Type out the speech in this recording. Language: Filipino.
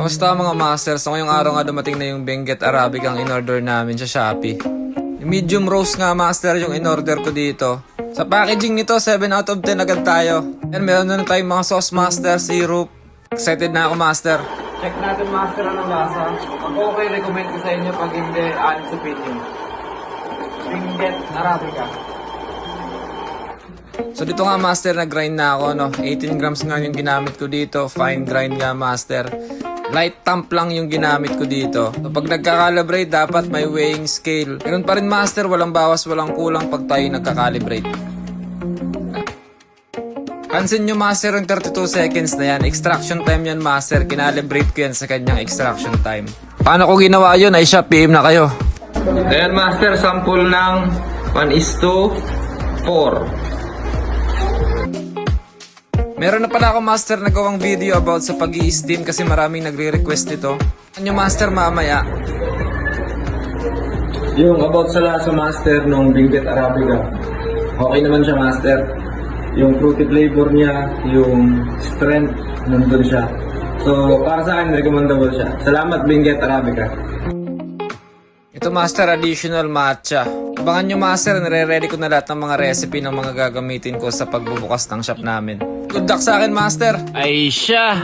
Kamusta mga master? So ngayong araw nga dumating na yung Benguet Arabic ang in-order namin sa Shopee. Yung medium roast nga master yung in-order ko dito. Sa packaging nito, 7 out of 10 agad tayo. And meron na tayong mga sauce master, syrup. Excited na ako master. Check natin master anong lasa. Ako okay, recommend ko sa inyo pag hindi anin sa pinyo. Benguet Arabica. So dito nga master, nag-grind na ako, no? 18 grams nga yung ginamit ko dito. Fine grind nga master. Light tamp lang yung ginamit ko dito. So pag nagka-calibrate, dapat may weighing scale. Ganun pa rin master, walang bawas, walang kulang pag tayo nagka-calibrate. Pansin nyo master yung 32 seconds na yan. Extraction time yan master. Kinalibrate ko yan sa kanyang extraction time. Paano ko ginawa yun? Ay siya, PM na kayo. Ayan master, sample ng 1:4. Meron na pala ako master na gawang video about sa pag-i-steam kasi maraming nagre-request nito. Ano master mamaya? Yung about sa lasa master nung Benguet Arabica. Okay naman siya master. Yung fruity flavor niya, yung strength, nandun siya. So para sa akin, recommendable siya. Salamat Benguet Arabica. Ito master, additional matcha. Abangan nyo master, nire-ready ko na lahat ng mga recipe ng mga gagamitin ko sa pagbubukas ng shop namin. Good luck sa akin master! Ay siya!